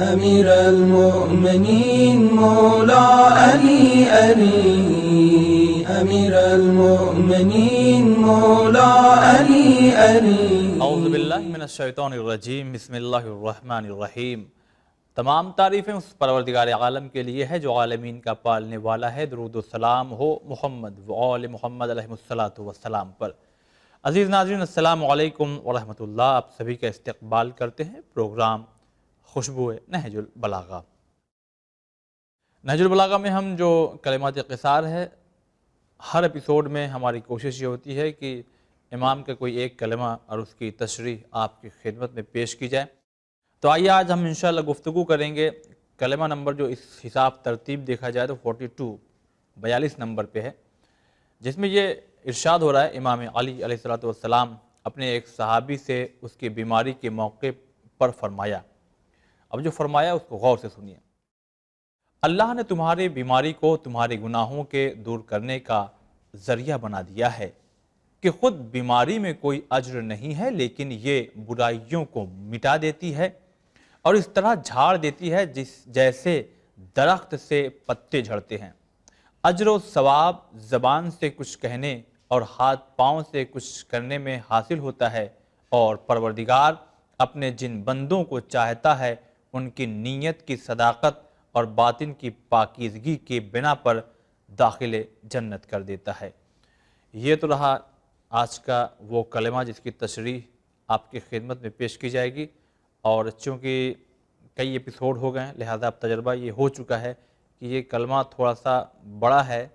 امیر المؤمنین مولا علی امیر المؤمنین مولا علی اعوذ باللہ من الشیطان الرجیم، بسم اللہ الرحمن الرحیم۔ تمام تعریفیں اس پروردگار عالم کے لیے ہے جو عالمین کا پالنے والا ہے۔ درود و سلام ہو محمد و آل محمد علیہ السلام پر۔ عزیز ناظرین، السلام علیکم ورحمۃ اللہ۔ آپ سبھی کا استقبال کرتے ہیں پروگرام خوشبو نہج البلاغہ۔ نہج البلاغہ میں ہم جو کلمات قصار ہے، ہر ایپیسوڈ میں ہماری کوشش یہ ہوتی ہے کہ امام کا کوئی ایک کلمہ اور اس کی تشریح آپ کی خدمت میں پیش کی جائے۔ تو آئیے آج ہم انشاءاللہ گفتگو کریں گے کلمہ نمبر جو اس حساب ترتیب دیکھا جائے تو 42 نمبر پہ ہے، جس میں یہ ارشاد ہو رہا ہے امام علی علیہ السلام اپنے ایک صحابی سے اس کی بیماری کے موقع پر فرمایا۔ اب جو فرمایا اس کو غور سے سنیے۔ اللہ نے تمہاری بیماری کو تمہارے گناہوں کے دور کرنے کا ذریعہ بنا دیا ہے کہ خود بیماری میں کوئی اجر نہیں ہے، لیکن یہ برائیوں کو مٹا دیتی ہے اور اس طرح جھاڑ دیتی ہے جیسے درخت سے پتے جھڑتے ہیں۔ اجر و ثواب زبان سے کچھ کہنے اور ہاتھ پاؤں سے کچھ کرنے میں حاصل ہوتا ہے، اور پروردگار اپنے جن بندوں کو چاہتا ہے ان کی نیت کی صداقت اور باطن کی پاکیزگی کی بنا پر داخل جنت کر دیتا ہے۔ یہ تو رہا آج کا وہ کلمہ جس کی تشریح آپ کی خدمت میں پیش کی جائے گی، اور چونکہ کئی ایپیسوڈ ہو گئے ہیں لہذا اب تجربہ یہ ہو چکا ہے کہ یہ کلمہ تھوڑا سا بڑا ہے،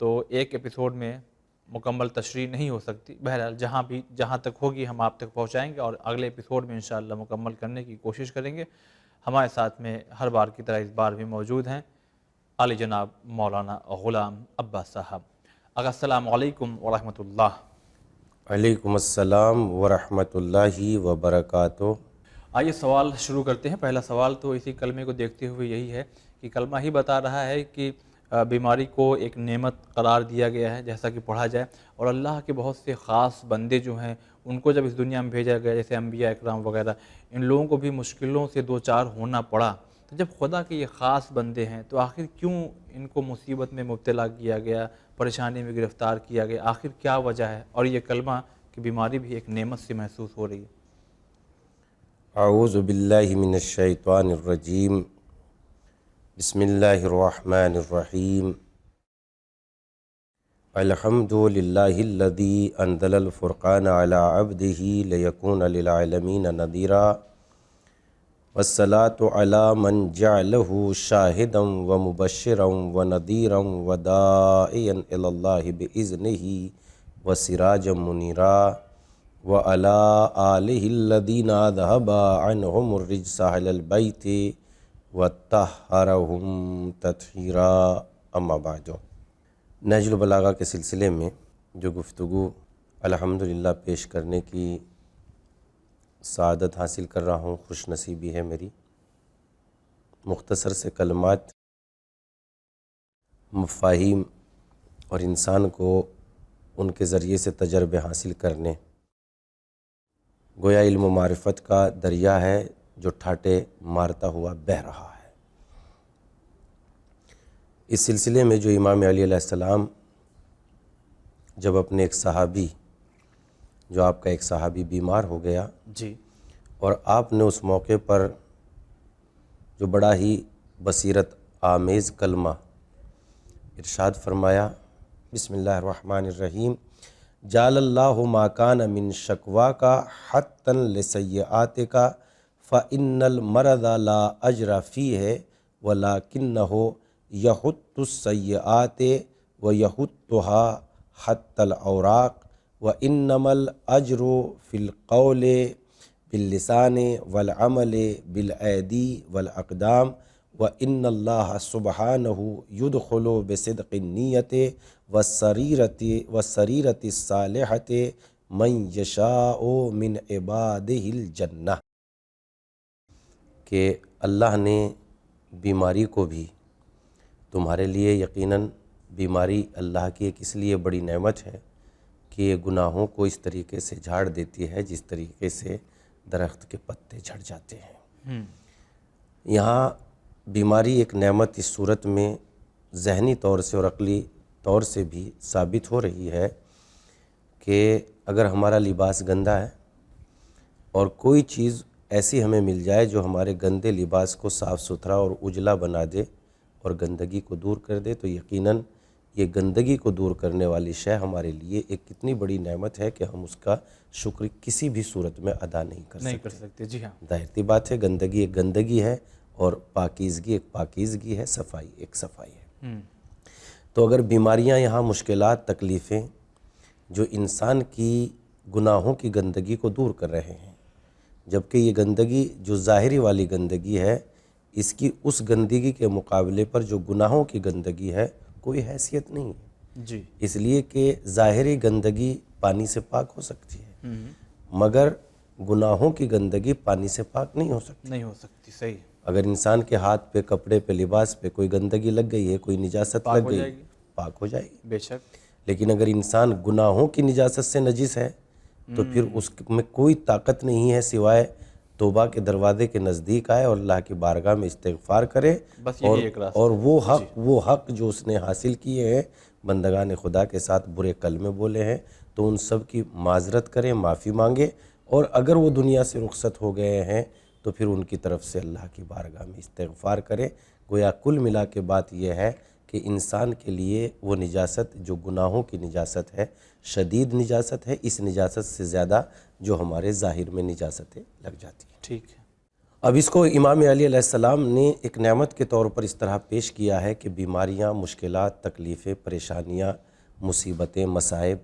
تو ایک ایپیسوڈ میں مکمل تشریح نہیں ہو سکتی۔ بہرحال جہاں تک ہوگی ہم آپ تک پہنچائیں گے، اور اگلے ایپیسوڈ میں انشاءاللہ مکمل کرنے کی کوشش کریں گے۔ ہمارے ساتھ میں ہر بار کی طرح اس بار بھی موجود ہیں عالی جناب مولانا غلام عباس صاحب۔ السلام علیکم ورحمۃ اللہ۔ وعلیکم السلام ورحمۃ اللہ وبرکاتہ۔ آئیے سوال شروع کرتے ہیں۔ پہلا سوال تو اسی کلمے کو دیکھتے ہوئے یہی ہے کہ کلمہ ہی بتا رہا ہے کہ بیماری کو ایک نعمت قرار دیا گیا ہے، جیسا کہ پڑھا جائے، اور اللہ کے بہت سے خاص بندے جو ہیں ان کو جب اس دنیا میں بھیجا گیا، جیسے انبیاء اکرام وغیرہ، ان لوگوں کو بھی مشکلوں سے دو چار ہونا پڑا۔ تو جب خدا کے یہ خاص بندے ہیں تو آخر کیوں ان کو مصیبت میں مبتلا کیا گیا، پریشانی میں گرفتار کیا گیا؟ آخر کیا وجہ ہے؟ اور یہ کلمہ کہ بیماری بھی ایک نعمت سے محسوس ہو رہی ہے۔ اعوذ باللہ من الشیطان الرجیم، بسم اللہ الرحمن الرحیم۔ الحمد للہ الذی انزل الفرقان علی عبدہ لیکون للعالمین نذیرا، والصلاة علی من جعلہ شاہدا ومبشرا ونذیرا وداعیا الی اللہ بإذنہ وسراجا منیرا، وعلی آلہ الذین اذھب عنہم الرجس اہل البیت وطہرہم تطہیرا۔ اما بعد، نہج البلاغہ کے سلسلے میں جو گفتگو الحمدللہ پیش کرنے کی سعادت حاصل کر رہا ہوں، خوش نصیبی ہے میری۔ مختصر سے کلمات، مفاہیم اور انسان کو ان کے ذریعے سے تجربے حاصل کرنے، گویا علم و معرفت کا دریا ہے جو ٹھاٹے مارتا ہوا بہہ رہا ہے۔ اس سلسلے میں جو امام علی علیہ السلام جب اپنے ایک صحابی، جو آپ کا ایک صحابی بیمار ہو گیا جی، اور آپ نے اس موقع پر جو بڑا ہی بصیرت آمیز کلمہ ارشاد فرمایا، بسم اللہ الرحمن الرحیم، جعل اللہ ما کان من شکواک حتا لسیئاتک فإن المرض لا اجر فیہ ولکنہ یحط السیئات ویحطها حتی الاوراق وانما الاجر فی القول باللسان والعمل بالایدی والاقدام وان اللہ سبحانہ یدخل بصدق النیت والسریرۃ الصالحۃ من یشاء من عبادہ الجنہ، کہ اللہ نے بیماری کو بھی تمہارے لیے، یقیناً بیماری اللہ کی ایک اس لیے بڑی نعمت ہے کہ یہ گناہوں کو اس طریقے سے جھاڑ دیتی ہے جس طریقے سے درخت کے پتے جھڑ جاتے ہیں۔ یہاں بیماری ایک نعمت اس صورت میں ذہنی طور سے اور عقلی طور سے بھی ثابت ہو رہی ہے کہ اگر ہمارا لباس گندا ہے اور کوئی چیز ایسی ہمیں مل جائے جو ہمارے گندے لباس کو صاف ستھرا اور اجلا بنا دے اور گندگی کو دور کر دے، تو یقیناً یہ گندگی کو دور کرنے والی شے ہمارے لیے ایک کتنی بڑی نعمت ہے کہ ہم اس کا شکر کسی بھی صورت میں ادا نہیں کر سکتے۔ جی ہاں، ظاہر سی بات ہے، گندگی ایک گندگی ہے اور پاکیزگی ایک پاکیزگی ہے، صفائی ایک صفائی ہے۔ تو اگر بیماریاں یہاں مشکلات، تکلیفیں جو انسان کی گناہوں کی گندگی کو دور کر رہے ہیں، جبکہ یہ گندگی جو ظاہری والی گندگی ہے، اس کی اس گندگی کے مقابلے پر جو گناہوں کی گندگی ہے کوئی حیثیت نہیں ہے۔ جی، اس لیے کہ ظاہری گندگی پانی سے پاک ہو سکتی ہے، مگر گناہوں کی گندگی پانی سے پاک نہیں ہو سکتی۔ نہیں ہو سکتی، صحیح، اگر انسان کے ہاتھ پہ، کپڑے پہ، لباس پہ کوئی گندگی لگ گئی ہے، کوئی نجاست لگ گئی، پاک ہو جائے گی۔ بے شک، لیکن اگر انسان گناہوں کی نجاست سے نجس ہے تو پھر اس میں کوئی طاقت نہیں ہے سوائے توبہ کے دروازے کے نزدیک آئے اور اللہ کی بارگاہ میں استغفار کرے، بس یہی ایک راستہ اور وہ حق جو اس نے حاصل کیے ہیں، بندگان خدا کے ساتھ برے کلمے بولے ہیں، تو ان سب کی معذرت کرے، معافی مانگے، اور اگر وہ دنیا سے رخصت ہو گئے ہیں تو پھر ان کی طرف سے اللہ کی بارگاہ میں استغفار کرے۔ گویا کل ملا کے بات یہ ہے کہ انسان کے لیے وہ نجاست جو گناہوں کی نجاست ہے، شدید نجاست ہے، اس نجاست سے زیادہ جو ہمارے ظاہر میں نجاستیں لگ جاتی ہیں۔ ٹھیک ہے، اب اس کو امام علی علیہ السلام نے ایک نعمت کے طور پر اس طرح پیش کیا ہے کہ بیماریاں، مشکلات، تکلیفیں، پریشانیاں، مصیبتیں، مصائب،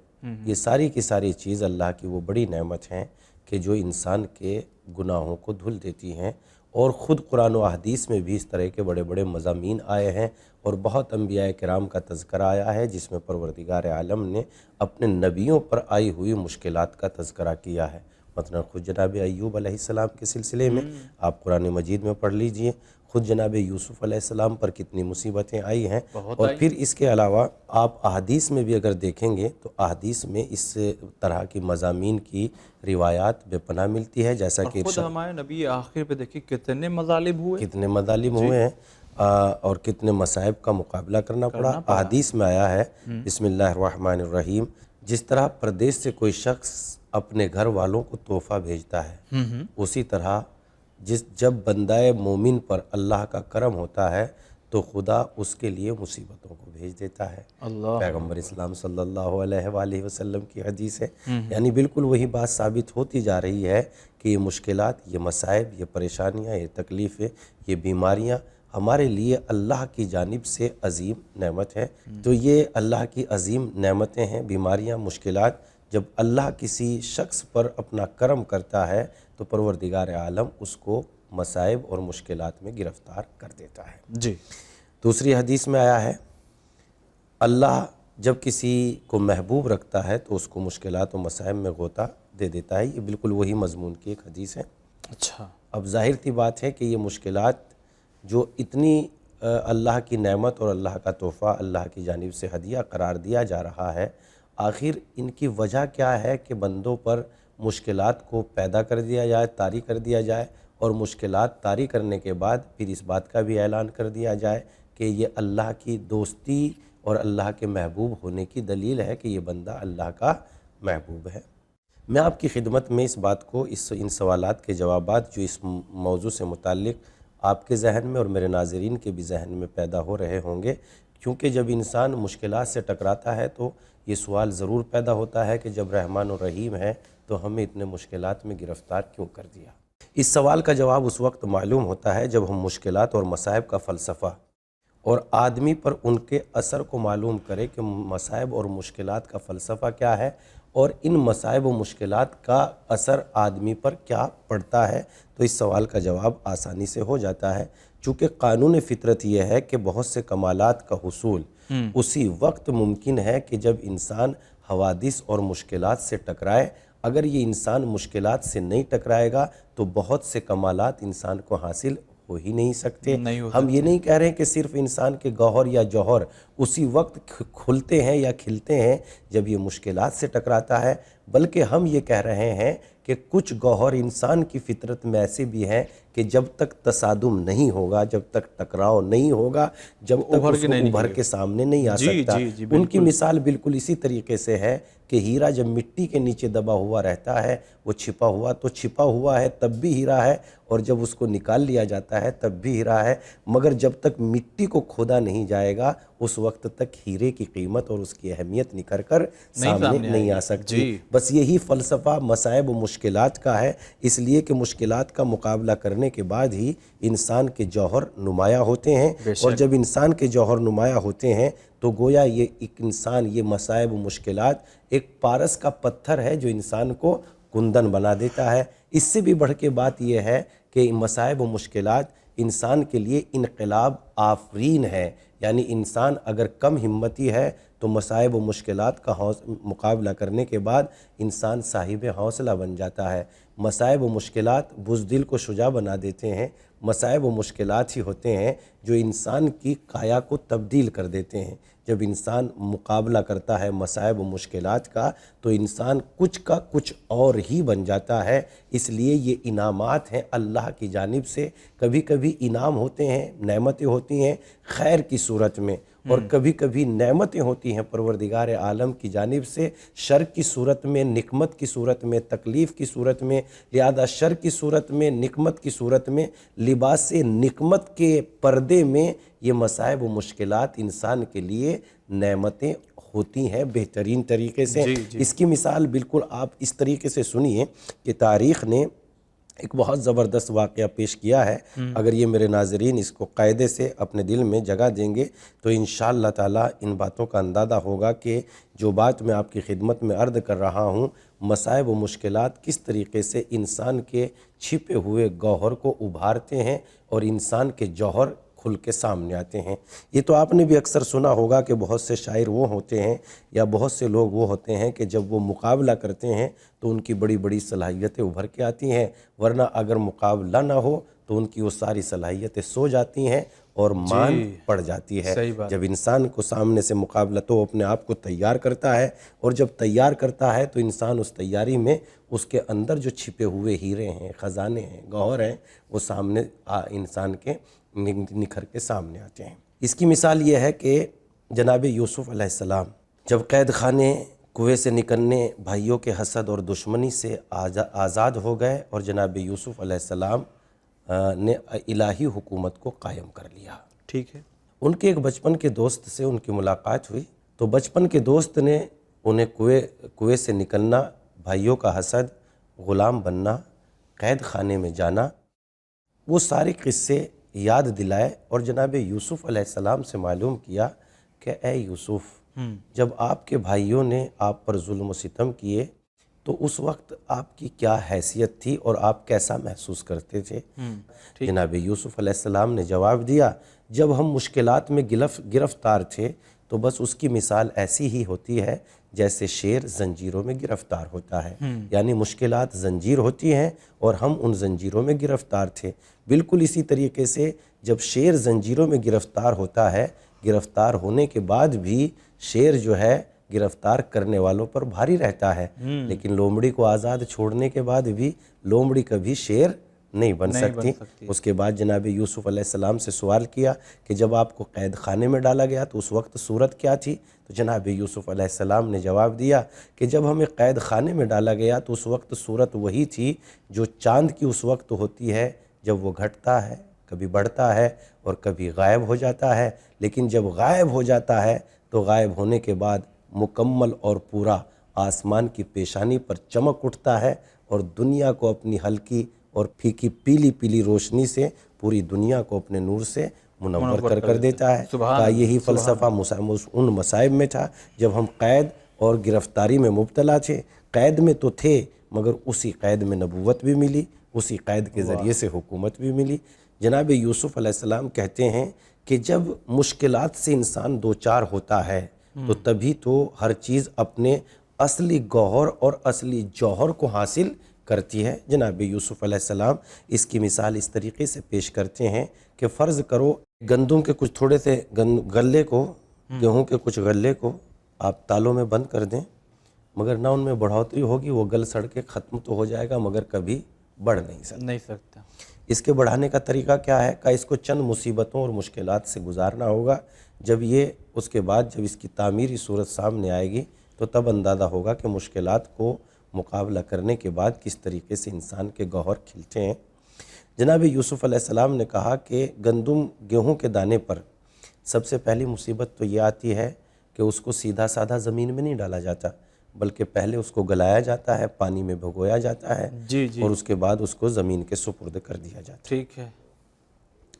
یہ ساری کی ساری چیز اللہ کی وہ بڑی نعمت ہیں کہ جو انسان کے گناہوں کو دھل دیتی ہیں، اور خود قرآن و احادیث میں بھی اس طرح کے بڑے بڑے مضامین آئے ہیں، اور بہت انبیاء کرام کا تذکرہ آیا ہے جس میں پروردگار عالم نے اپنے نبیوں پر آئی ہوئی مشکلات کا تذکرہ کیا ہے۔ مثلا خود جناب ایوب علیہ السلام کے سلسلے میں آپ قرآن مجید میں پڑھ لیجئے، خود جناب یوسف علیہ السلام پر کتنی مصیبتیں آئی ہیں، اور پھر اس کے علاوہ آپ احادیث میں بھی اگر دیکھیں گے تو احادیث میں اس طرح کی مضامین کی روایات بے پناہ ملتی ہے، جیسا کہ خود ہمارے نبی آخر پہ دیکھیں کتنے مظالم ہوئے، کتنے مظالم ہوئے ہیں اور کتنے مصائب کا مقابلہ کرنا پڑا۔ احادیث میں آیا ہے، بسم اللہ الرحمن الرحیم، جس طرح پردیس سے کوئی شخص اپنے گھر والوں کو تحفہ بھیجتا ہے، اسی طرح جب بندہ مومن پر اللہ کا کرم ہوتا ہے تو خدا اس کے لیے مصیبتوں کو بھیج دیتا ہے۔ پیغمبر اسلام صلی اللہ علیہ وآلہ وسلم کی حدیث ہے، یعنی بالکل وہی بات ثابت ہوتی جا رہی ہے کہ یہ مشکلات، یہ مصائب، یہ پریشانیاں، یہ تکلیفیں، یہ بیماریاں ہمارے لیے اللہ کی جانب سے عظیم نعمت ہے۔ تو یہ اللہ کی عظیم نعمتیں ہیں، بیماریاں، مشکلات۔ جب اللہ کسی شخص پر اپنا کرم کرتا ہے تو پروردگار عالم اس کو مصائب اور مشکلات میں گرفتار کر دیتا ہے۔ جی، دوسری حدیث میں آیا ہے، اللہ جب کسی کو محبوب رکھتا ہے تو اس کو مشکلات و مصائب میں غوطہ دے دیتا ہے۔ یہ بالکل وہی مضمون کی ایک حدیث ہے۔ اچھا، اب ظاہر سی بات ہے کہ یہ مشکلات جو اتنی اللہ کی نعمت اور اللہ کا تحفہ، اللہ کی جانب سے ہدیہ قرار دیا جا رہا ہے، آخر ان کی وجہ کیا ہے کہ بندوں پر مشکلات کو پیدا کر دیا جائے، طاری کر دیا جائے، اور مشکلات طاری کرنے کے بعد پھر اس بات کا بھی اعلان کر دیا جائے کہ یہ اللہ کی دوستی اور اللہ کے محبوب ہونے کی دلیل ہے کہ یہ بندہ اللہ کا محبوب ہے۔ میں آپ کی خدمت میں اس بات کو، ان سوالات کے جوابات جو اس موضوع سے متعلق آپ کے ذہن میں اور میرے ناظرین کے بھی ذہن میں پیدا ہو رہے ہوں گے، کیونکہ جب انسان مشکلات سے ٹکراتا ہے تو یہ سوال ضرور پیدا ہوتا ہے کہ جب رحمان و رحیم ہے تو ہمیں اتنے مشکلات میں گرفتار کیوں کر دیا۔ اس سوال کا جواب اس وقت معلوم ہوتا ہے جب ہم مشکلات اور مصائب کا فلسفہ اور آدمی پر ان کے اثر کو معلوم کریں کہ مصائب اور مشکلات کا فلسفہ کیا ہے اور ان مصائب و مشکلات کا اثر آدمی پر کیا پڑتا ہے، تو اس سوال کا جواب آسانی سے ہو جاتا ہے۔ چونکہ قانون فطرت یہ ہے کہ بہت سے کمالات کا حصول اسی وقت ممکن ہے کہ جب انسان حوادث اور مشکلات سے ٹکرائے۔ اگر یہ انسان مشکلات سے نہیں ٹکرائے گا تو بہت سے کمالات انسان کو حاصل ہو ہی نہیں سکتے۔ ہم یہ نہیں کہہ رہے کہ صرف انسان کے گوہر یا جوہر اسی وقت کھلتے ہیں یا کھلتے ہیں جب یہ مشکلات سے ٹکراتا ہے، بلکہ ہم یہ کہہ رہے ہیں کہ کچھ گوہر انسان کی فطرت میں ایسے بھی ہیں کہ جب تک تصادم نہیں ہوگا، جب تک ٹکراؤ نہیں ہوگا، جب تک اس کو ابھر کے سامنے نہیں آ سکتا۔ ان کی مثال بالکل اسی طریقے سے ہے کہ ہیرا جب مٹی کے نیچے دبا ہوا رہتا ہے، وہ چھپا ہوا تو چھپا ہوا ہے تب بھی ہیرا ہے، اور جب اس کو نکال لیا جاتا ہے تب بھی ہیرا ہے، مگر جب تک مٹی کو کھودا نہیں جائے گا اس وقت تک ہیرے کی قیمت اور اس کی اہمیت نکھر کر سامنے نہیں آ سکتی۔ بس یہی فلسفہ مصائب و مشکلات کا ہے، اس لیے کہ مشکلات کا مقابلہ کرنے کے بعد ہی انسان کے جوہر نمایاں ہوتے ہیں، اور جب انسان کے جوہر نمایاں ہوتے ہیں تو گویا یہ ایک انسان، یہ مصائب و مشکلات ایک پارس کا پتھر ہے جو انسان کو کندن بنا دیتا ہے۔ اس سے بھی بڑھ کے بات یہ ہے کہ مصائب و مشکلات انسان کے لیے انقلاب آفرین ہے، یعنی انسان اگر کم ہمتی ہے تو مصائب و مشکلات کا مقابلہ کرنے کے بعد انسان صاحب حوصلہ بن جاتا ہے۔ مصائب و مشکلات بزدل کو شجاع بنا دیتے ہیں، مصائب و مشکلات ہی ہوتے ہیں جو انسان کی کایا کو تبدیل کر دیتے ہیں۔ جب انسان مقابلہ کرتا ہے مصائب و مشکلات کا تو انسان کچھ کا کچھ اور ہی بن جاتا ہے۔ اس لیے یہ انعامات ہیں اللہ کی جانب سے، کبھی کبھی انعام ہوتے ہیں، نعمتیں ہوتی ہیں خیر کی صورت میں، اور کبھی کبھی نعمتیں ہوتی ہیں پروردگار عالم کی جانب سے شر کی صورت میں، نقمت کی صورت میں، تکلیف کی صورت میں۔ لہذا شر کی صورت میں، نقمت کی صورت میں، لباس نقمت کے پردے میں یہ مصائب و مشکلات انسان کے لیے نعمتیں ہوتی ہیں بہترین طریقے سے۔ اس کی مثال بالکل آپ اس طریقے سے سنیے کہ تاریخ نے ایک بہت زبردست واقعہ پیش کیا ہے۔ اگر یہ میرے ناظرین اس کو قاعدے سے اپنے دل میں جگہ دیں گے تو انشاءاللہ تعالی ان باتوں کا اندازہ ہوگا کہ جو بات میں آپ کی خدمت میں عرض کر رہا ہوں، مصائب و مشکلات کس طریقے سے انسان کے چھپے ہوئے گوہر کو ابھارتے ہیں اور انسان کے جوہر کھل کے سامنے آتے ہیں۔ یہ تو آپ نے بھی اکثر سنا ہوگا کہ بہت سے شاعر وہ ہوتے ہیں یا بہت سے لوگ وہ ہوتے ہیں کہ جب وہ مقابلہ کرتے ہیں تو ان کی بڑی بڑی صلاحیتیں ابھر کے آتی ہیں، ورنہ اگر مقابلہ نہ ہو تو ان کی وہ ساری صلاحیتیں سو جاتی ہیں اور مان پڑ جاتی ہے۔ جب انسان کو سامنے سے مقابلہ تو اپنے آپ کو تیار کرتا ہے، اور جب تیار کرتا ہے تو انسان اس تیاری میں اس کے اندر جو چھپے ہوئے ہیرے ہیں، خزانے ہیں، گوہر ہیں، وہ سامنے انسان کے نکھر کے سامنے آتے ہیں۔ اس کی مثال یہ ہے کہ جناب یوسف علیہ السلام جب قید خانے کنویں سے نکلنے بھائیوں کے حسد اور دشمنی سے آزاد ہو گئے، اور جناب یوسف علیہ السلام نے الہی حکومت کو قائم کر لیا۔ ٹھیک ہے۔ ان کے ایک بچپن کے دوست سے ان کی ملاقات ہوئی تو بچپن کے دوست نے انہیں کنویں سے نکلنا، بھائیوں کا حسد، غلام بننا، قید خانے میں جانا، وہ سارے قصے یاد دلائے، اور جناب یوسف علیہ السلام سے معلوم کیا کہ اے یوسف، جب آپ کے بھائیوں نے آپ پر ظلم و ستم کیے تو اس وقت آپ کی کیا حیثیت تھی اور آپ کیسا محسوس کرتے تھے؟ جناب یوسف علیہ السلام نے جواب دیا، جب ہم مشکلات میں گرفتار تھے تو بس اس کی مثال ایسی ہی ہوتی ہے جیسے شیر زنجیروں میں گرفتار ہوتا ہے، یعنی مشکلات زنجیر ہوتی ہیں اور ہم ان زنجیروں میں گرفتار تھے۔ بالکل اسی طریقے سے جب شیر زنجیروں میں گرفتار ہوتا ہے، گرفتار ہونے کے بعد بھی شیر جو ہے گرفتار کرنے والوں پر بھاری رہتا ہے، لیکن لومڑی کو آزاد چھوڑنے کے بعد بھی لومڑی کبھی شیر نہیں بن سکتی۔ اس کے بعد جناب یوسف علیہ السلام سے سوال کیا کہ جب آپ کو قید خانے میں ڈالا گیا تو اس وقت صورت کیا تھی؟ تو جناب یوسف علیہ السلام نے جواب دیا کہ جب ہمیں قید خانے میں ڈالا گیا تو اس وقت صورت وہی تھی جو چاند کی اس وقت ہوتی ہے جب وہ گھٹتا ہے، کبھی بڑھتا ہے اور کبھی غائب ہو جاتا ہے، لیکن جب غائب ہو جاتا ہے تو غائب ہونے کے بعد مکمل اور پورا آسمان کی پیشانی پر چمک اٹھتا ہے اور دنیا کو اپنی ہلکی اور پھیکی پیلی پیلی روشنی سے پوری دنیا کو اپنے نور سے منور کر دیتا ہے۔ کا یہی فلسفہ ان مصائب میں تھا جب ہم قید اور گرفتاری میں مبتلا تھے۔ قید میں تو تھے مگر اسی قید میں نبوت بھی ملی، اسی قید کے ذریعے سے حکومت بھی ملی۔ جناب یوسف علیہ السلام کہتے ہیں کہ جب مشکلات سے انسان دوچار ہوتا ہے تو تبھی تو ہر چیز اپنے اصلی گوہر اور اصلی جوہر کو حاصل کرتی ہے۔ جناب یوسف علیہ السلام اس کی مثال اس طریقے سے پیش کرتے ہیں کہ فرض کرو گندم کے کچھ تھوڑے سے غلے کو، گیہوں کے کچھ غلے کو آپ تالوں میں بند کر دیں، مگر نہ ان میں بڑھوتری ہوگی، وہ گل سڑ کے ختم تو ہو جائے گا مگر کبھی بڑھ نہیں سکتا۔ اس کے بڑھانے کا طریقہ کیا ہے؟ کہ اس کو چند مصیبتوں اور مشکلات سے گزارنا ہوگا۔ جب یہ اس کے بعد جب اس کی تعمیری صورت سامنے آئے گی تو تب اندازہ ہوگا کہ مشکلات کو مقابلہ کرنے کے بعد کس طریقے سے انسان کے گوہر کھلتے ہیں۔ جناب یوسف علیہ السلام نے کہا کہ گندم گیہوں کے دانے پر سب سے پہلی مصیبت تو یہ آتی ہے کہ اس کو سیدھا سادھا زمین میں نہیں ڈالا جاتا، بلکہ پہلے اس کو گلایا جاتا ہے، پانی میں بھگویا جاتا ہے، اور اس کے بعد اس کو زمین کے سپرد کر دیا جاتا ہے۔ ٹھیک ہے۔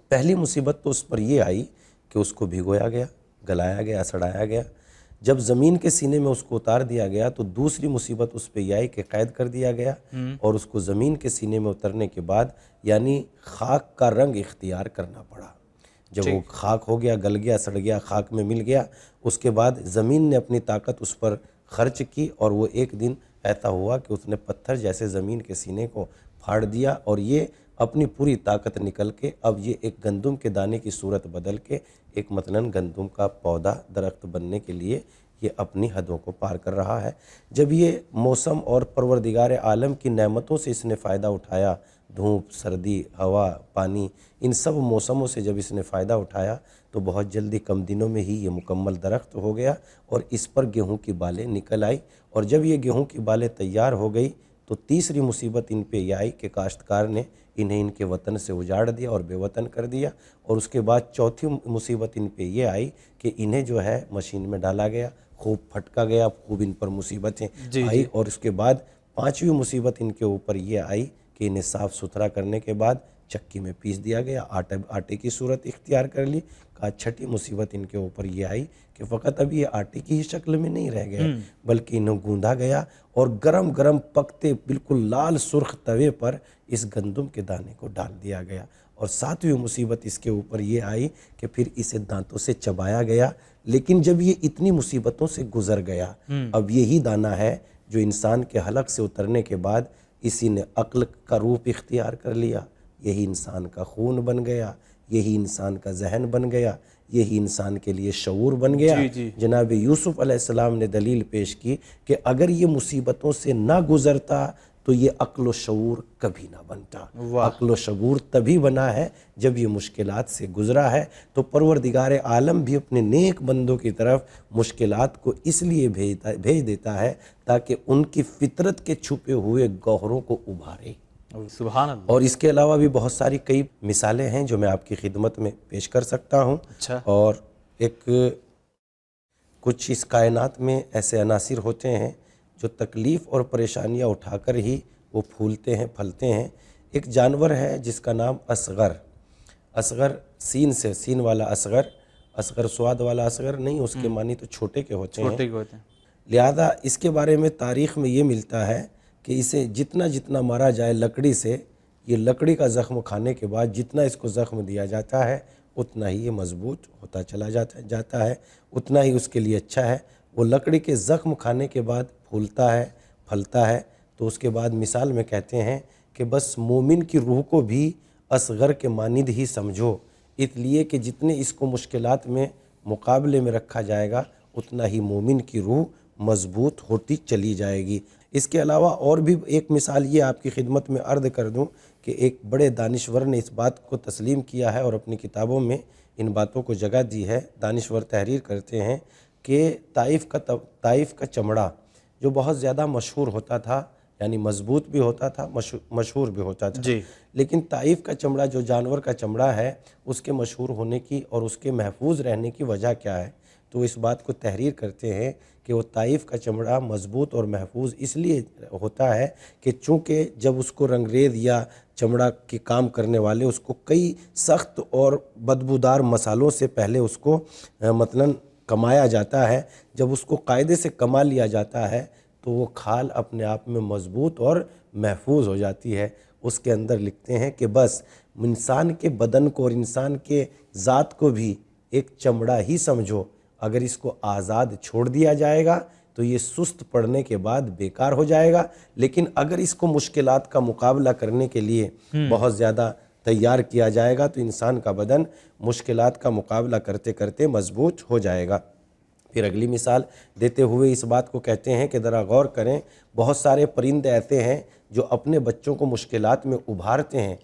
پہلی مصیبت تو اس پر یہ آئی کہ اس کو بھگویا گیا، گلایا گیا، سڑایا گیا۔ جب زمین کے سینے میں اس کو اتار دیا گیا تو دوسری مصیبت اس پہ یہ آئی کہ قید کر دیا گیا، اور اس کو زمین کے سینے میں اترنے کے بعد یعنی خاک کا رنگ اختیار کرنا پڑا۔ جب وہ خاک ہو گیا، گل گیا، سڑ گیا، خاک میں مل گیا، اس کے بعد زمین نے اپنی طاقت اس پر خرچ کی، اور وہ ایک دن ایسا ہوا کہ اس نے پتھر جیسے زمین کے سینے کو پھاڑ دیا، اور یہ اپنی پوری طاقت نکل کے اب یہ ایک گندم کے دانے کی صورت بدل کے ایک مثلاً گندم کا پودا درخت بننے کے لیے یہ اپنی حدوں کو پار کر رہا ہے۔ جب یہ موسم اور پروردگار عالم کی نعمتوں سے اس نے فائدہ اٹھایا، دھوپ، سردی، ہوا، پانی، ان سب موسموں سے جب اس نے فائدہ اٹھایا تو بہت جلدی کم دنوں میں ہی یہ مکمل درخت ہو گیا، اور اس پر گیہوں کی بالیں نکل آئی، اور جب یہ گیہوں کی بالیں تیار ہو گئی تو تیسری مصیبت ان پہ یہ آئی کہ کاشتکار نے انہیں ان کے وطن سے اجاڑ دیا اور بے وطن کر دیا، اور اس کے بعد چوتھی مصیبت ان پہ یہ آئی کہ انہیں جو ہے مشین میں ڈالا گیا، خوب پھٹکا گیا، خوب ان پر مصیبتیں آئی، اور اس کے بعد پانچویں مصیبت ان کے اوپر یہ آئی کہ انہیں صاف ستھرا کرنے کے بعد چکی میں پیس دیا گیا، آٹے کی صورت اختیار کر لی۔ کہا چھٹی مصیبت ان کے اوپر یہ آئی کہ فقط اب یہ آٹے کی ہی شکل میں نہیں رہ گئے، بلکہ انہیں گوندا گیا اور گرم گرم پکتے بالکل لال سرخ توے پر اس گندم کے دانے کو ڈال دیا گیا، اور ساتویں مصیبت اس کے اوپر یہ آئی کہ پھر اسے دانتوں سے چبایا گیا۔ لیکن جب یہ اتنی مصیبتوں سے گزر گیا، اب یہی دانہ ہے جو انسان کے حلق سے اترنے کے بعد اسی نے عقل کا روپ اختیار کر لیا، یہی انسان کا خون بن گیا، یہی انسان کا ذہن بن گیا، یہی انسان کے لیے شعور بن گیا۔ جناب یوسف علیہ السلام نے دلیل پیش کی کہ اگر یہ مصیبتوں سے نہ گزرتا تو یہ عقل و شعور کبھی نہ بنتا۔ عقل و شعور تبھی بنا ہے جب یہ مشکلات سے گزرا ہے، تو پروردگار عالم بھی اپنے نیک بندوں کی طرف مشکلات کو اس لیے بھیج دیتا ہے تاکہ ان کی فطرت کے چھپے ہوئے گوہروں کو ابھارے۔ سبحان اللہ۔ اور اس کے علاوہ بھی بہت ساری کئی مثالیں ہیں جو میں آپ کی خدمت میں پیش کر سکتا ہوں۔ اور کچھ اس کائنات میں ایسے عناصر ہوتے ہیں جو تکلیف اور پریشانیاں اٹھا کر ہی وہ پھولتے ہیں، پھلتے ہیں۔ ایک جانور ہے جس کا نام اصغر، اصغر سین سے، سین والا اصغر، اصغر سواد والا اصغر نہیں، اس کے معنی تو چھوٹے کے ہوتے ہیں۔ لہذا اس کے بارے میں تاریخ میں یہ ملتا ہے کہ اسے جتنا جتنا مارا جائے لکڑی سے، یہ لکڑی کا زخم کھانے کے بعد جتنا اس کو زخم دیا جاتا ہے اتنا ہی یہ مضبوط ہوتا چلا جاتا ہے، اتنا ہی اس کے لیے اچھا ہے۔ وہ لکڑی کے زخم کھانے کے بعد پھولتا ہے، پھلتا ہے، تو اس کے بعد مثال میں کہتے ہیں کہ بس مومن کی روح کو بھی اصغر کے مانند ہی سمجھو، اس لیے کہ جتنے اس کو مشکلات میں مقابلے میں رکھا جائے گا اتنا ہی مومن کی روح مضبوط ہوتی چلی جائے گی۔ اس کے علاوہ اور بھی ایک مثال یہ آپ کی خدمت میں عرض کر دوں کہ ایک بڑے دانشور نے اس بات کو تسلیم کیا ہے اور اپنی کتابوں میں ان باتوں کو جگہ دی ہے۔ دانشور تحریر کرتے ہیں کہ طائف کا چمڑا جو بہت زیادہ مشہور ہوتا تھا، یعنی مضبوط بھی ہوتا تھا، مشہور بھی ہوتا تھا، لیکن طائف کا چمڑا جو جانور کا چمڑا ہے اس کے مشہور ہونے کی اور اس کے محفوظ رہنے کی وجہ کیا ہے؟ تو اس بات کو تحریر کرتے ہیں کہ وہ طائف کا چمڑا مضبوط اور محفوظ اس لیے ہوتا ہے کہ چونکہ جب اس کو رنگریز یا چمڑا کے کام کرنے والے اس کو کئی سخت اور بدبودار مسالوں سے پہلے اس کو مثلاً کمایا جاتا ہے، جب اس کو قاعدے سے کما لیا جاتا ہے تو وہ کھال اپنے آپ میں مضبوط اور محفوظ ہو جاتی ہے۔ اس کے اندر لکھتے ہیں کہ بس انسان کے بدن کو اور انسان کے ذات کو بھی ایک چمڑا ہی سمجھو، اگر اس کو آزاد چھوڑ دیا جائے گا تو یہ سست پڑنے کے بعد بیکار ہو جائے گا، لیکن اگر اس کو مشکلات کا مقابلہ کرنے کے لیے بہت زیادہ تیار کیا جائے گا تو انسان کا بدن مشکلات کا مقابلہ کرتے کرتے مضبوط ہو جائے گا۔ پھر اگلی مثال دیتے ہوئے اس بات کو کہتے ہیں کہ ذرا غور کریں، بہت سارے پرندے ایسے ہیں جو اپنے بچوں کو مشکلات میں ابھارتے ہیں،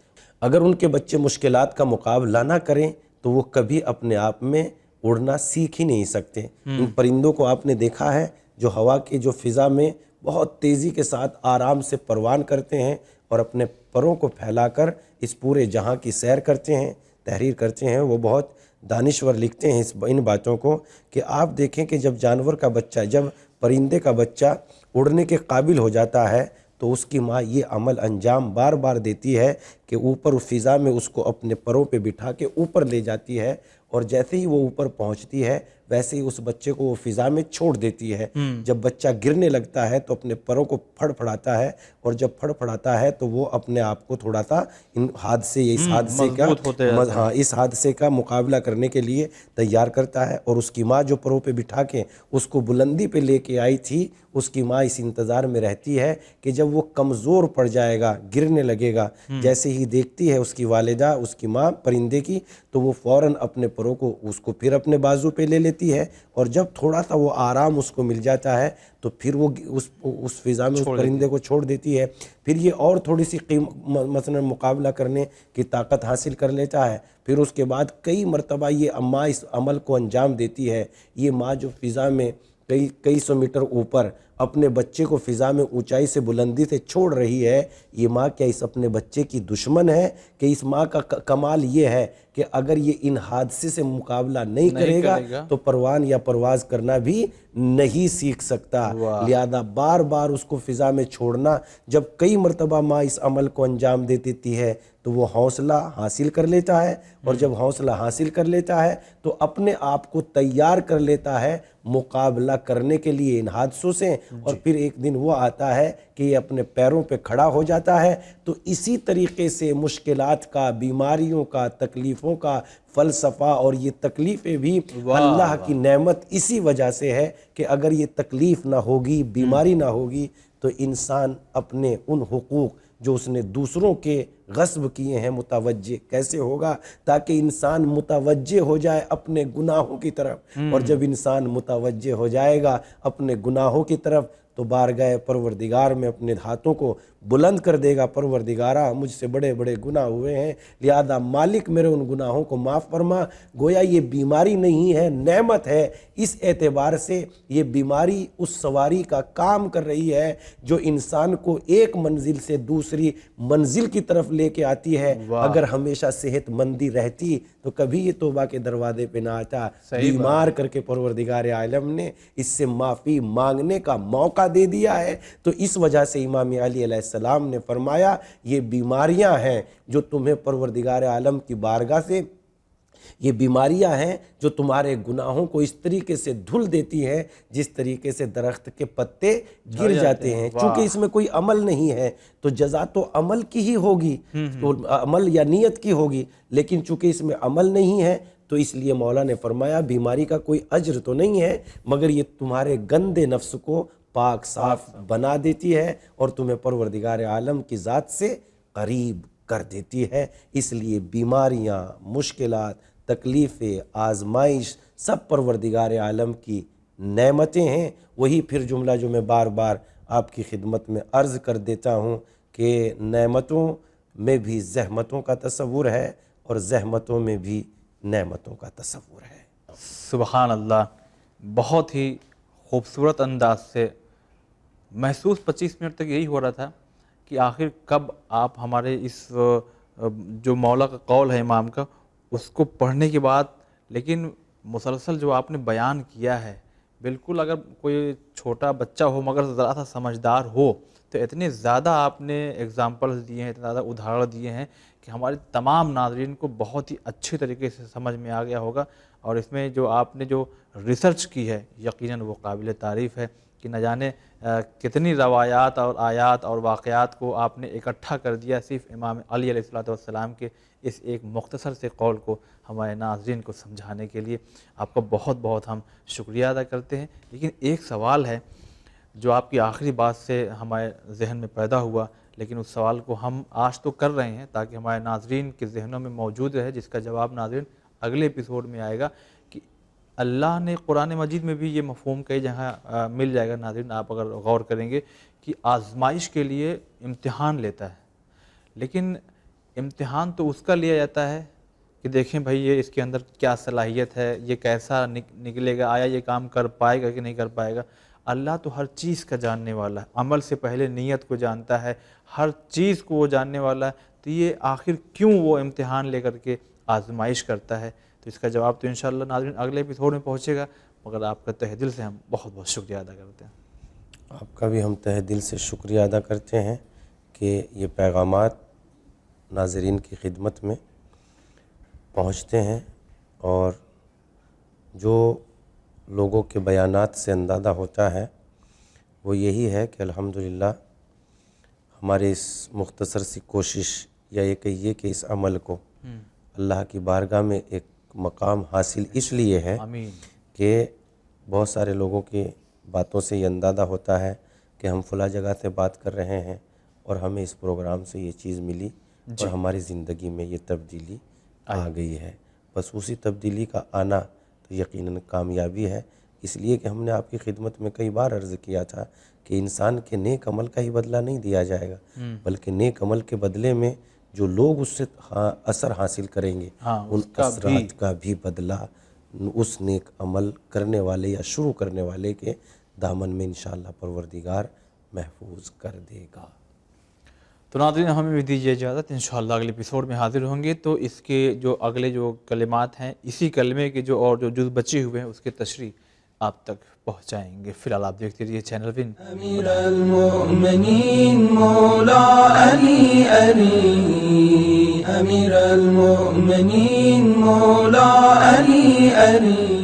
اگر ان کے بچے مشکلات کا مقابلہ نہ کریں تو وہ کبھی اپنے آپ میں اڑنا سیکھ ہی نہیں سکتے۔ ان پرندوں کو آپ نے دیکھا ہے جو ہوا کی جو فضا میں بہت تیزی کے ساتھ آرام سے پروان کرتے ہیں اور اپنے پروں کو پھیلا کر اس پورے جہاں کی سیر کرتے ہیں، تحریر کرتے ہیں۔ وہ بہت دانشور لکھتے ہیں ان باتوں کو کہ آپ دیکھیں کہ جب جانور کا بچہ، جب پرندے کا بچہ اڑنے کے قابل ہو جاتا ہے تو اس کی ماں یہ عمل انجام بار بار دیتی ہے کہ اوپر فضا میں اس کو اپنے پروں پہ بٹھا کے اوپر لے جاتی ہے، اور جیسے ہی وہ اوپر پہنچتی ہے ویسے ہی اس بچے کو وہ فضا میں چھوڑ دیتی ہے۔ جب بچہ گرنے لگتا ہے تو اپنے پروں کو پھڑ پھڑاتا ہے، اور جب پھڑ پھڑاتا ہے تو وہ اپنے آپ کو تھوڑا سا اس حادثے کا مقابلہ کرنے کے لیے تیار کرتا ہے، اور اس کی ماں جو پروں پہ بٹھا کے اس کو بلندی پہ لے کے آئی تھی، اس کی ماں اس انتظار میں رہتی ہے کہ جب وہ کمزور پڑ جائے گا، گرنے لگے گا، جیسے ہی دیکھتی ہے اس کی والدہ، اس کی ماں پرندے کی، تو وہ فوراً اپنے پروں کو اس کو پھر اپنے بازو پہ لے لیتی ہے، اور جب تھوڑا سا وہ آرام اس کو مل جاتا ہے تو پھر وہ اس فضا میں اس پرندے کو چھوڑ دیتی ہے۔ پھر یہ اور تھوڑی سی مثلا مقابلہ کرنے کی طاقت حاصل کر لیتا ہے، پھر اس کے بعد کئی مرتبہ یہ ماں اس عمل کو انجام دیتی ہے۔ یہ ماں جو فضا میں کئی سو میٹر اوپر اپنے بچے کو فضا میں اونچائی سے بلندی سے چھوڑ رہی ہے، یہ ماں کیا اس اپنے بچے کی دشمن ہے؟ کہ اس ماں کا کمال یہ ہے کہ اگر یہ ان حادثے سے مقابلہ نہیں کرے گا تو پروان یا پرواز کرنا بھی نہیں سیکھ سکتا۔ لہذا بار بار اس کو فضا میں چھوڑنا، جب کئی مرتبہ ماں اس عمل کو انجام دے دیتی ہے تو وہ حوصلہ حاصل کر لیتا ہے، اور جب حوصلہ حاصل کر لیتا ہے تو اپنے آپ کو تیار کر لیتا ہے مقابلہ کرنے کے لیے ان حادثوں سے، اور پھر ایک دن وہ آتا ہے کہ یہ اپنے پیروں پہ کھڑا ہو جاتا ہے۔ تو اسی طریقے سے مشکلات کا، بیماریوں کا، تکلیفوں کا فلسفہ، اور یہ تکلیفیں بھی اللہ کی نعمت اسی وجہ سے ہے کہ اگر یہ تکلیف نہ ہوگی، بیماری نہ ہوگی تو انسان اپنے ان حقوق جو اس نے دوسروں کے غصب کیے ہیں متوجہ کیسے ہوگا؟ تاکہ انسان متوجہ ہو جائے اپنے گناہوں کی طرف، اور جب انسان متوجہ ہو جائے گا اپنے گناہوں کی طرف تو بارگاہ پروردگار میں اپنے ہاتھوں کو بلند کر دے گا، پروردگارا مجھ سے بڑے بڑے گناہ ہوئے ہیں، لہذا مالک میرے ان گناہوں کو معاف فرما۔ گویا یہ بیماری نہیں ہے، نعمت ہے۔ اس اعتبار سے یہ بیماری اس سواری کا کام کر رہی ہے جو انسان کو ایک منزل سے دوسری منزل کی طرف لے کے آتی ہے۔ اگر ہمیشہ صحت مندی رہتی تو کبھی یہ توبہ کے دروازے پہ نہ آتا۔ بیمار کر کے پروردگار عالم نے اس سے معافی مانگنے کا موقع دے دیا ہے۔ تو اس وجہ سے امام علی علیہ السلام نے فرمایا یہ بیماریاں ہیں جو تمہیں پروردگار عالم کی بارگاہ سے، یہ بیماریاں ہیں جو تمہارے گناہوں کو اس طریقے سے دھل دیتی ہیں جس طریقے سے درخت کے پتے گر جاتے ہیں۔ چونکہ اس میں کوئی عمل نہیں ہے تو جزا تو عمل کی ہی ہوگی، تو عمل یا نیت کی ہوگی، لیکن چونکہ اس میں عمل نہیں ہے تو اس لیے مولا نے فرمایا بیماری کا کوئی اجر تو نہیں ہے، مگر یہ تمہارے گندے نفس کو پاک صاف بنا دیتی ہے اور تمہیں پروردگار عالم کی ذات سے قریب کر دیتی ہے۔ اس لیے بیماریاں، مشکلات، تکلیفیں، آزمائش سب پروردگار عالم کی نعمتیں ہیں۔ وہی پھر جملہ جو میں بار بار آپ کی خدمت میں عرض کر دیتا ہوں کہ نعمتوں میں بھی زحمتوں کا تصور ہے اور زحمتوں میں بھی نعمتوں کا تصور ہے۔ سبحان اللہ، بہت ہی خوبصورت انداز سے محسوس 25 منٹ تک یہی ہو رہا تھا کہ آخر کب آپ ہمارے اس جو مولا کا قول ہے امام کا اس کو پڑھنے کے بعد، لیکن مسلسل جو آپ نے بیان کیا ہے، بالکل اگر کوئی چھوٹا بچہ ہو مگر ذرا سا سمجھدار ہو تو اتنے زیادہ آپ نے اگزامپلز دیے ہیں، اتنے زیادہ ادھارن دیے ہیں کہ ہمارے تمام ناظرین کو بہت ہی اچھی طریقے سے سمجھ میں آ گیا ہوگا۔ اور اس میں جو آپ نے جو ریسرچ کی ہے یقیناً وہ قابل تعریف ہے کہ نہ جانے کتنی روایات اور آیات اور واقعات کو آپ نے اکٹھا کر دیا صرف امام علی علیہ السلام کے اس ایک مختصر سے قول کو ہمارے ناظرین کو سمجھانے کے لیے آپ کا بہت بہت ہم شکریہ ادا کرتے ہیں۔ لیکن ایک سوال ہے جو آپ کی آخری بات سے ہمارے ذہن میں پیدا ہوا، لیکن اس سوال کو ہم آج تو کر رہے ہیں تاکہ ہمارے ناظرین کے ذہنوں میں موجود رہے، جس کا جواب ناظرین اگلے ایپیسوڈ میں آئے گا کہ اللہ نے قرآن مجید میں بھی یہ مفہوم کئی جگہ مل جائے گا ناظرین، آپ اگر غور کریں گے کہ آزمائش کے لیے امتحان لیتا ہے، لیکن امتحان تو اس کا لیا جاتا ہے کہ دیکھیں بھائی یہ اس کے اندر کیا صلاحیت ہے، یہ کیسا نکلے گا، آیا یہ کام کر پائے گا کہ نہیں کر پائے گا۔ اللہ تو ہر چیز کا جاننے والا ہے، عمل سے پہلے نیت کو جانتا ہے، ہر چیز کو وہ جاننے والا ہے، تو یہ آخر کیوں وہ امتحان لے کر کے آزمائش کرتا ہے؟ تو اس کا جواب تو انشاءاللہ ناظرین اگلے ایپیسوڈ میں پہنچے گا، مگر آپ کا تہ دل سے ہم بہت بہت شکریہ ادا کرتے ہیں۔ آپ کا بھی ہم تہ دل سے شکریہ ادا کرتے ہیں کہ یہ پیغامات ناظرین کی خدمت میں پہنچتے ہیں، اور جو لوگوں کے بیانات سے اندازہ ہوتا ہے وہ یہی ہے کہ الحمدللہ ہمارے اس مختصر سی کوشش، یا یہ کہیے کہ اس عمل کو اللہ کی بارگاہ میں ایک مقام حاصل اس لیے ہے آمین۔ کہ بہت سارے لوگوں کی باتوں سے یہ اندازہ ہوتا ہے کہ ہم فلاں جگہ سے بات کر رہے ہیں اور ہمیں اس پروگرام سے یہ چیز ملی اور ہماری زندگی میں یہ تبدیلی آ گئی ہے۔ بس اسی تبدیلی کا آنا تو یقیناً کامیابی ہے، اس لیے کہ ہم نے آپ کی خدمت میں کئی بار عرض کیا تھا کہ انسان کے نیک عمل کا ہی بدلہ نہیں دیا جائے گا، بلکہ نیک عمل کے بدلے میں جو لوگ اس سے اثر حاصل کریں گے ان اثرات کا بھی بدلہ اس نیک عمل کرنے والے یا شروع کرنے والے کے دامن میں انشاءاللہ پروردگار محفوظ کر دے گا۔ تو ناظرین ہمیں بھی دیجیے اجازت، انشاءاللہ اگلے ایپیسوڈ میں حاضر ہوں گے، تو اس کے جو اگلے جو کلمات ہیں، اسی کلمے کے جو اور جو جز بچے ہوئے ہیں اس کے تشریح آپ تک پہنچائیں گے۔ فی الحال آپ دیکھتے رہیے چینل ون۔ امیر المؤمنین مولا علی علی، امیر المؤمنین مولا علی علی۔